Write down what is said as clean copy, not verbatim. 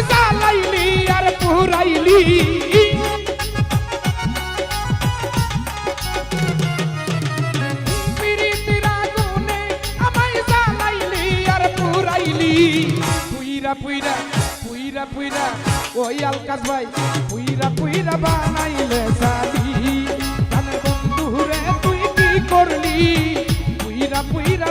জ্বালাইলি আর পুরাইলি পিরিতির আগুনে আমায় জ্বালাইলি আর পুরাইলি পুইরা পুইরা পুইরা পুইরা ওই আলকাস ভাই পুইরা পুইরা বানাইলে সাদি জানে বন্ধু রে তুই কি করলি পুইরা পুইরা